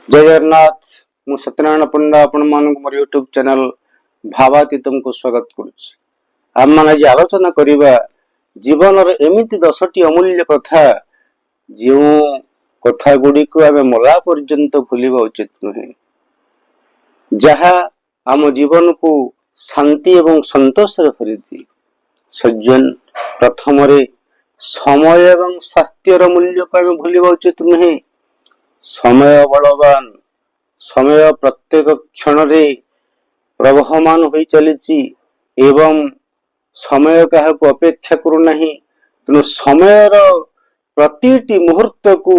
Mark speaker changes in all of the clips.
Speaker 1: जय जगन्नाथ। मु सत्यनारायण पंडा आपण मानक मोर यूट्यूब चैनल भावातीतम को स्वागत करुच्ची। आम मान आज आलोचना करिबा जीवन एमिति 10टी अमूल्य कथा जो कथा गुडी को आमे मला पर्यंत भूलिबा उचित नुहे, जहा आम जीवन को शांति एवं संतोष रे भरि दिए। सज्जन प्रथम रे समय एवं स्वास्थ्यर मूल्य को आमे भूलिबा उचित नुहे। समय बलवान, समय प्रत्येक क्षण रे प्रवहमान होई चलीची एवं समय क्या अपेक्षा करू नहीं। तेणु समय प्रतिटी मुहूर्त को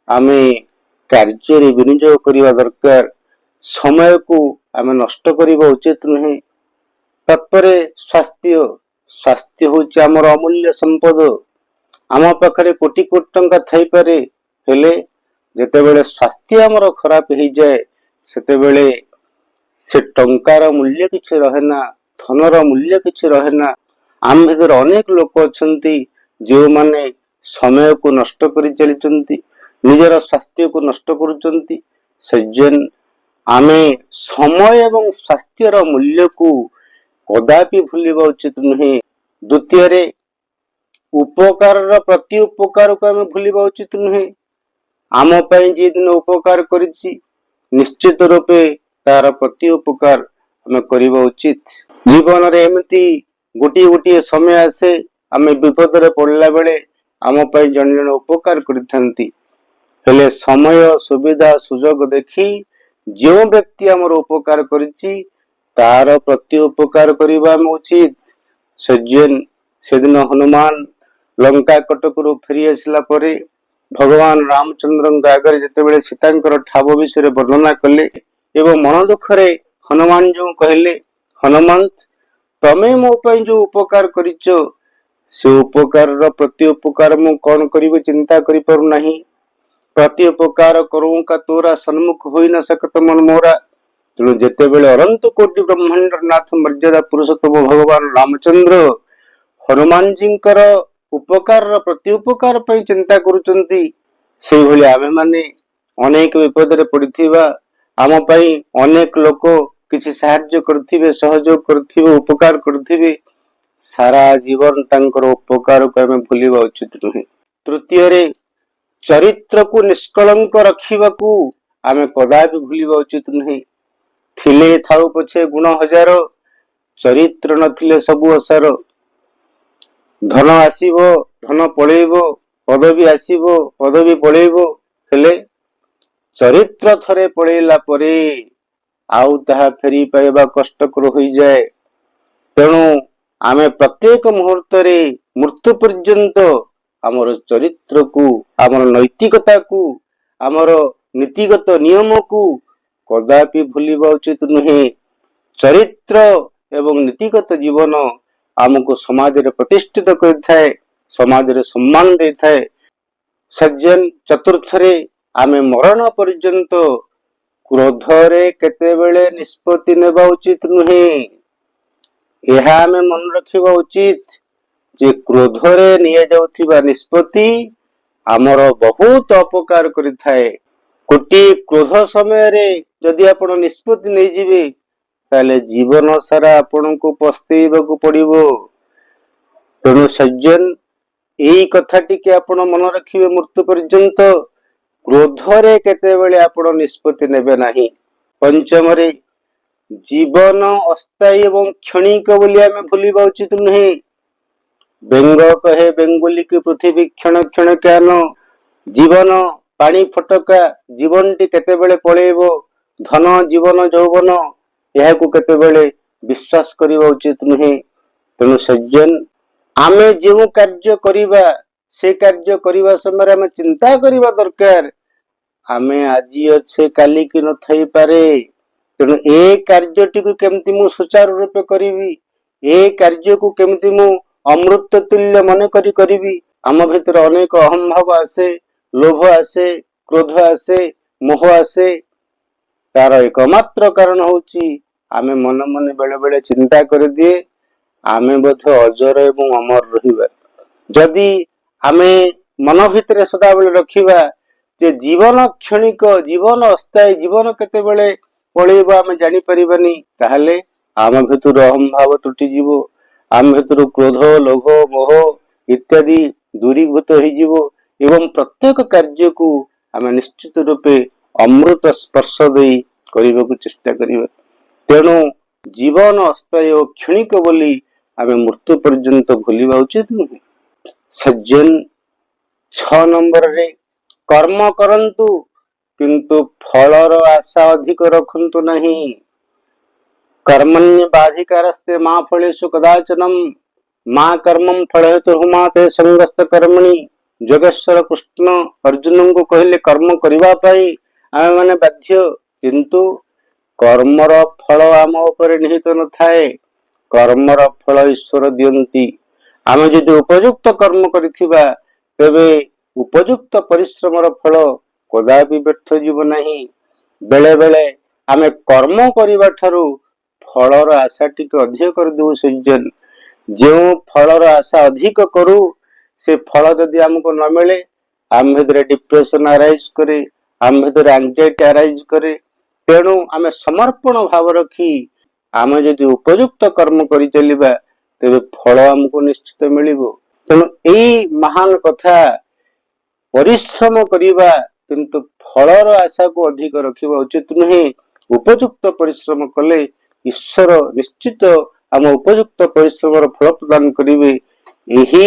Speaker 1: आमे कार्य विनियोग करने दरकार। समय को आमे नष्ट करबा उचित नुहे। तत्परे स्वास्थ्य स्वास्थ्य होची आमर अमूल्य संपद। आम पाखरे कोटी कोटी टंका थाई पारे, हेले जेतेबेले स्वास्थ्य आमर खराब हो जाए सेतेबेले से टंकार मूल्य किछि रहेना, धनर मूल्य किछि रहेना। आम भीतर अनेक लोक अछंती जो माने समय को नष्ट करि चलिचंती, निजर स्वास्थ्य को नष्ट करूचंती। सज्जन आमे समय एवं स्वास्थ्यर मूल्य को कदापि भूलिबा उचित नुहे। द्वितीय रे उपकार प्रति उपकार को आमे भूलिबा उचित नुहे। आम पई जे दिन उपकार करिछि निश्चित रूपे तार प्रति उपकार हमें करिबा उचित। जीवन रे एमिति गोटी गोटी समय आसे आमे विपद रे पड़ला बेले आम पई जन जन उपकार करिथांती, हेले समय सुविधा सुजोग देखी जो व्यक्ति हमर उपकार करिछि तार प्रति उपकार करिबा उचित। सज्जन सेदिन हनुमान लंका कटकरू फेरी आसिला परे भगवान रामचंद्र आगे जितेबाला सीता ठाव विषय वर्णना कले एवं मन दुखरे हनुमान जो कहले, हनुमंत तमे मो पई जो उपकार करिच से उपकार प्रति उपकार मु कौन करिबे चिंता करि पारु नाही। प्रति उपकार करूं का तोरा सन्मुख होई न सकत मन मोरा। तेणु जेतेबेले अनंत कोटि ब्रह्मांड नाथ मर्यादा पुरुषोत्तम भगवान रामचंद्र हनुमान जींकर उपकार प्रति उपकार पई चिंता करूचंती, से भली आमे माने अनेक विपद रे पड़िथिबा आम पई अनेक लोक किछि सहाय्य करथिबे, सहयोग करथिबे, उपकार करथिबे, सारा जीवन तांकर उपकार को आमे भूलिबा उचित नुहे। तृतीय रे चरित्र को निष्कलंक रखिबा को आमे कदापि भूलिबा उचित नुहे। थिले थाउ पछे गुण हजार, चरित्र नथिले सबु असार। धन आसीबो, धन पळेइबो, पदवी आसीबो, पदवी पळेइबो, हेले चरित्र थरे पळेइला परे आउ ताहा फेरी पाइबा कष्टकर होई जाए। तेणु आमे प्रत्येक मुहूर्त रे मृत्यु पर्यंत आमर चरित्र को, आमर नैतिकता को, आमर नीतिगत नियम को कदापि भूलिबा उचित नुहे। चरित्र एवं नीतिगत जीवन आमको समाज रे प्रतिष्ठित करिथाए, समाज रे सम्मान देथाए। सज्जन चतुर्थ रे आमे मरण पर्यंत क्रोध रे केतेबेले निष्पत्ति नेबा उचित नुहे। एहा आमे मन रखिबा उचित जे क्रोध रे निया जाउथिबा निष्पत्ति आमर बहुत अपकार करिथाए। कोटी क्रोध समय रे जदि आपण निष्पत्ति नै जिवे ताले जीवन सारा आपण को पस्तेइबा को पड़िबो। तेणु सज्जन एई कथाटी के आपण मन रखिबे मृत्यु पर्यंत क्रोध रे केतेबेले आपण निष्पत्ति नेबे नाही। पंचम रे जीवन अस्थायी एवं क्षणिक बोली आमे भूलिबा उचित नुहे। बेंग कहे बेंगुली की पृथ्वी क्षण क्षण ज्ञान। जीवन पानी फटका, जीवन टी केतेबेले पळेइबो। धन जीवन यौवन यहाकू केतेबेले विश्वास करिबा उचित नुहे। तेणु सज्जन आमे जो कार्य करिबा से कार्य करिबा समय आमे चिंता करिबा दरकार। आमे आजी अच्छे काली की न थाई पारे। तेणु ए कार्यटी को केमती मु सुचारू रूपे करिवि, ए कार्य को केमती मु अमृत तुल्य मन करी करिवि। आम भीतर अनेक अहम भाव आसे, लोभ आसे, क्रोध आसे, मोह आसे। तार एकमात्र कारण होची आमे मन मन बेले बेले चिंता कर दिए आमे बोध अजर एवं अमर रहिबा। जदि आमे मन भितर सदा बेले रखिबा ଯେ ଜୀବନ କ୍ଷଣିକ, ଜୀବନ ଅସ୍ଥାୟୀ, ଜୀବନ କେତେବେଳେ ପଳେଇବ ଆମେ ଜାଣିପାରିବାନି। ତାହେଲେ ଆମ ଭିତରୁ ଅହଂ ଭାବ ତୁଟିଯିବ, ଆମ ଭିତରୁ କ୍ରୋଧ, ଲୋଭ, ମୋହ ଇତ୍ୟାଦି ଦୂରୀଭୂତ ହେଇଯିବ ଏବଂ ପ୍ରତ୍ୟେକ କାର୍ଯ୍ୟକୁ ଆମେ ନିଶ୍ଚିତ ରୂପେ ଅମୃତ ସ୍ପର୍ଶ ଦେଇ କରିବାକୁ ଚେଷ୍ଟା କରିବା। ତେଣୁ ଜୀବନ ଅସ୍ଥାୟୀ ଓ କ୍ଷଣିକ ବୋଲି ଆମେ ମୃତ୍ୟୁ ପର୍ଯ୍ୟନ୍ତ ଭୁଲିବା ଉଚିତ ନୁହେଁ। ସଜ୍ଜନ 6 ନମ୍ବରରେ କର୍ମ କରନ୍ତୁ କିନ୍ତୁ ଫଳର ଆଶା ଅଧିକ ରଖନ୍ତୁ ନାହିଁ। କର୍ମଣ୍ୟ ବାଧିକାରସ୍ତେ ମା ଫଳେଷୁ କଦାଚନମ ମା କର୍ମଂ ଫଳ ହେତୁ ହୁମାତେ ସଂଗସ୍ତ କର୍ମଣି। ଯୋଗେଶ୍ୱର କୃଷ୍ଣ ଅର୍ଜୁନଙ୍କୁ କହିଲେ କର୍ମ କରିବା ପାଇଁ ଆମେ ମାନେ ବାଧ୍ୟ, କିନ୍ତୁ କର୍ମର ଫଳ ଆମ ଉପରେ ନିହିତ ନଥାଏ। କର୍ମର ଫଳ ଈଶ୍ୱର ଦିଅନ୍ତି। ଆମେ ଯଦି ଉପଯୁକ୍ତ କର୍ମ କରିଥିବା ତେବେ ଉପଯୁକ୍ତ ପରିଶ୍ରମର ଫଳ କଦାପି ବ୍ୟର୍ଥ ଯିବ ନାହିଁ। ବେଳେ ବେଳେ ଆମେ କର୍ମ କରିବା ଠାରୁ ଫଳର ଆଶା ଟିକେ ଅଧିକ କରିଦେଉ ସଜ୍ଜନ। ଯେଉଁ ଫଳର ଆଶା ଅଧିକ କରୁ ସେ ଫଳ ଯଦି ଆମକୁ ନ ମିଳେ ଆମ ଭିତରେ ଡିପ୍ରେସନ ଆରାଇଜ କରେ, ଆମ ଭିତରେ ଆଂଜାଇଟି ଆରାଇଜ କରେ। ତେଣୁ ଆମେ ସମର୍ପଣ ଭାବ ରଖି ଆମେ ଯଦି ଉପଯୁକ୍ତ କର୍ମ କରିଚାଲିବା ତେବେ ଫଳ ଆମକୁ ନିଶ୍ଚିତ ମିଳିବ। ତେଣୁ ଏଇ ମହାନ କଥା, ପରିଶ୍ରମ କରିବା କିନ୍ତୁ ଫଳର ଆଶାକୁ ଅଧିକ ରଖିବା ଉଚିତ ନୁହେଁ। ଉପଯୁକ୍ତ ପରିଶ୍ରମ କଲେ ଈଶ୍ୱର ନିଶ୍ଚିତ ଆମ ଉପଯୁକ୍ତ ପରିଶ୍ରମର ଫଳ ପ୍ରଦାନ କରିବେ। ଏହି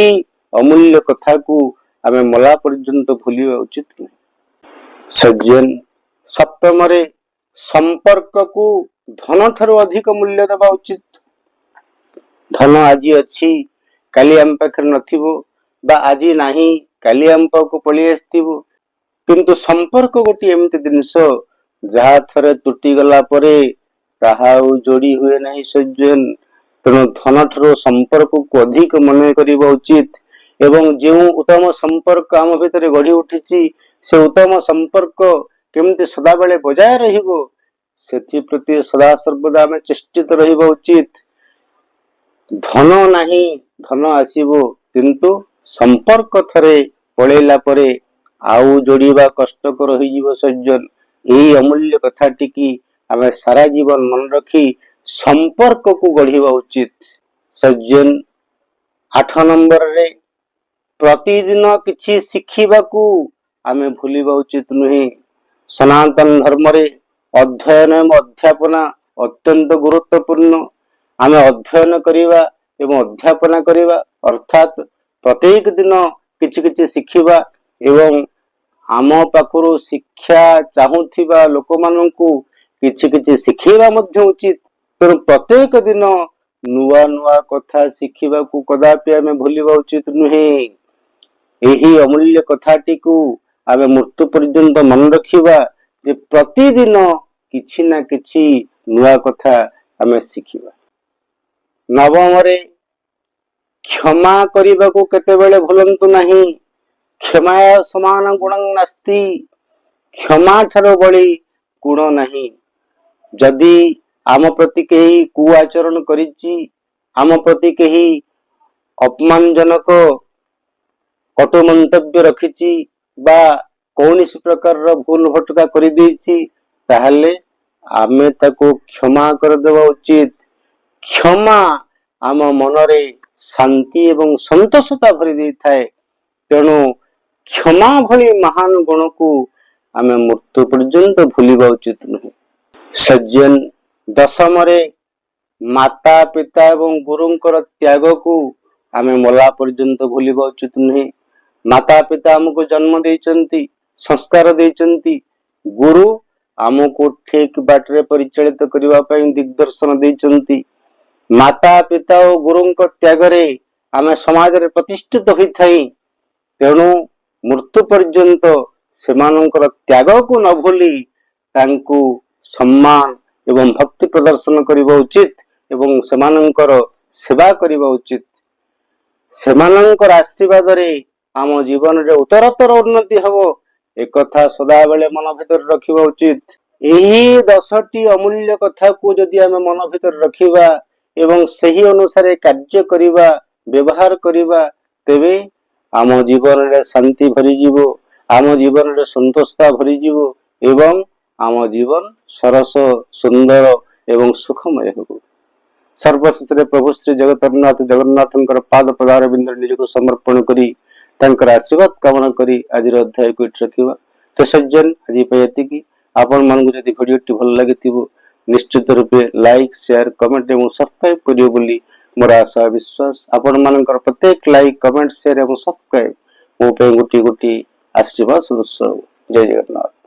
Speaker 1: ଅମୂଲ୍ୟ କଥାକୁ ଆମେ ମଲା ପର୍ଯ୍ୟନ୍ତ ଭୁଲିବା ଉଚିତ ନୁହେଁ। ସଜ୍ଜନ 7ମରେ ସମ୍ପର୍କକୁ ଧନ ଠାରୁ ଅଧିକ ମୂଲ୍ୟ ଦେବା ଉଚିତ। ଧନ ଆଜି ଅଛି କାଲି ଆମ ପାଖରେ ନଥିବ, ବା ଆଜି ନାହିଁ କାଲି ଆମ ପାଖକୁ ପଳେଇ ଆସିଥିବ, କିନ୍ତୁ ସମ୍ପର୍କ ଗୋଟିଏ ଏମିତି ଜିନିଷ ଯାହା ଥରେ ତୁଟି ଗଲା ପରେ ତାହା ଆଉ ଯୋଡି ହୁଏ ନାହିଁ ସଜ୍ଜନ। ତେଣୁ ଧନ ଠାରୁ ସମ୍ପର୍କକୁ ଅଧିକ ମନେ କରିବା ଉଚିତ ଏବଂ ଯେଉଁ ଉତ୍ତମ ସମ୍ପର୍କ ଆମ ଭିତରେ ଗଢି ଉଠିଛି ସେ ଉତ୍ତମ ସମ୍ପର୍କ କେମିତି ସଦାବେଳେ ବଜାୟ ରହିବ ସେଥିପ୍ରତି ସଦା ସର୍ବଦା ଆମେ ଚେଷ୍ଟିତ ରହିବା ଉଚିତ। ଧନ ନାହିଁ, ଧନ ଆସିବ, କିନ୍ତୁ ସମ୍ପର୍କ ଥରେ ପଳେଇଲା ପରେ ଆଉ ଯୋଡିବା କଷ୍ଟକର ହେଇଯିବ ସଜ୍ଜନ। ଏହି ଅମୂଲ୍ୟ କଥାଟିକି ଆମେ ସାରା ଜୀବନ ମନେ ରଖି ସମ୍ପର୍କକୁ ଗଢିବା ଉଚିତ। ସଜ୍ଜନ 8 ନମ୍ବରରେ ପ୍ରତିଦିନ କିଛି ଶିଖିବାକୁ ଆମେ ଭୁଲିବା ଉଚିତ ନୁହେଁ। ସନାତନ ଧର୍ମରେ ଅଧ୍ୟୟନ ଏବଂ ଅଧ୍ୟାପନା ଅତ୍ୟନ୍ତ ଗୁରୁତ୍ୱପୂର୍ଣ୍ଣ। ଆମେ ଅଧ୍ୟୟନ କରିବା ଏବଂ ଅଧ୍ୟାପନା କରିବା ଅର୍ଥାତ ପ୍ରତ୍ୟେକ ଦିନ କିଛି କିଛି ଶିଖିବା ଏବଂ ଆମ ପାଖରୁ ଶିକ୍ଷା ଚାହୁଁଥିବା ଲୋକମାନଙ୍କୁ କିଛି କିଛି ଶିଖେଇବା ମଧ୍ୟ ଉଚିତ। ତେଣୁ ପ୍ରତ୍ୟେକ ଦିନ ନୂଆ ନୂଆ କଥା ଶିଖିବାକୁ କଦାପି ଆମେ ଭୁଲିବା ଉଚିତ ନୁହେଁ। ଏହି ଅମୂଲ୍ୟ କଥାଟିକୁ ଆମେ ମୃତ୍ୟୁ ପର୍ଯ୍ୟନ୍ତ ମନେ ରଖିବା ଯେ ପ୍ରତିଦିନ କିଛି ନା କିଛି ନୂଆ କଥା ଆମେ ଶିଖିବା। 9ମରେ କ୍ଷମା କରିବାକୁ କେତେବେଳେ ଭୁଲନ୍ତୁ ନାହିଁ। କ୍ଷମାୟ ସମାନ ଗୁଣଂ ନାସ୍ତି। କ୍ଷମା ଠାରୁ ବଳି ଗୁଣ ନାହିଁ। ଯଦି ଆମ ପ୍ରତି କେହି କୁଆଚରଣ କରିଛି, ଆମ ପ୍ରତି କେହି ଅପମାନଜନକ କଟୁ ମନ୍ତବ୍ୟ ରଖିଛି ବା କୌଣସି ପ୍ରକାରର ଭୁଲ ଭଟକା କରିଦେଇଛି, ତାହେଲେ ଆମେ ତାକୁ କ୍ଷମା କରିଦେବା ଉଚିତ। କ୍ଷମା ଆମ ମନରେ ଶାନ୍ତି ଏବଂ ସନ୍ତୋଷତା ଭରି ଦେଇଥାଏ। ତେଣୁ କ୍ଷମା ଭଳି ମହାନ ଗୁଣକୁ ଆମେ ମୃତ୍ୟୁ ପର୍ଯ୍ୟନ୍ତ ଭୁଲିବା ଉଚିତ ନୁହେଁ। ସଜ୍ଜନ 10ମରେ ମାତା ପିତା ଏବଂ ଗୁରୁଙ୍କର ତ୍ୟାଗକୁ ଆମେ ମଲା ପର୍ଯ୍ୟନ୍ତ ଭୁଲିବା ଉଚିତ ନୁହେଁ। ମାତା ପିତା ଆମକୁ ଜନ୍ମ ଦେଇଛନ୍ତି, ସଂସ୍କାର ଦେଇଛନ୍ତି। ଗୁରୁ ଆମକୁ ଠିକ ବାଟରେ ପରିଚାଳିତ କରିବା ପାଇଁ ଦିଗଦର୍ଶନ ଦେଇଛନ୍ତି। ମାତା ପିତା ଓ ଗୁରୁଙ୍କ ତ୍ୟାଗରେ ଆମେ ସମାଜରେ ପ୍ରତିଷ୍ଠିତ ହୋଇଥାଇ, ତେଣୁ ମୃତ୍ୟୁ ପର୍ଯ୍ୟନ୍ତ ସେମାନଙ୍କର ତ୍ୟାଗକୁ ନ ଭୁଲି ତାଙ୍କୁ ସମ୍ମାନ ଏବଂ ଭକ୍ତି ପ୍ରଦର୍ଶନ କରିବା ଉଚିତ ଏବଂ ସେମାନଙ୍କର ସେବା କରିବା ଉଚିତ। ସେମାନଙ୍କର ଆଶୀର୍ବାଦରେ ଆମ ଜୀବନରେ ଉତ୍ତରୋତ୍ତର ଉନ୍ନତି ହେବ, ଏକଥା ସଦାବେଳେ ମନ ଭିତରେ ରଖିବା ଉଚିତ। ଏହି 10ଟି ଅମୂଲ୍ୟ କଥାକୁ ଯଦି ଆମେ ମନ ଭିତରେ ରଖିବା ଏବଂ ସେହି ଅନୁସାରେ କାର୍ଯ୍ୟ କରିବା, ବ୍ୟବହାର କରିବା, ତେବେ ଆମ ଜୀବନରେ ଶାନ୍ତି ଭରିଯିବ, आम जीवन रे संतोषता भरी जीव एवं आम जीवन सरस सुंदर एवं सुखमय हो। सर्वशेष प्रभु श्री जगन्नाथ जगन्नाथ पाद पदार बिंद निजक समर्पण करी तांकर आशीर्वाद कामना करी आज अध्याय को इट रखिबा। तो सज्जन आज ये आपण मन को यदि भिडियोटी भल लगी निश्चित रूपे लाइक शेयर कमेंट एवं सब्सक्राइब करियो बोली मोर आशा विश्वास। आपण मानकर प्रत्येक लाइक कमेंट शेयर एवं सब्सक्राइब मो पे गोटी गोटी आशीर्वाद सदस्य। जय जगन्नाथ।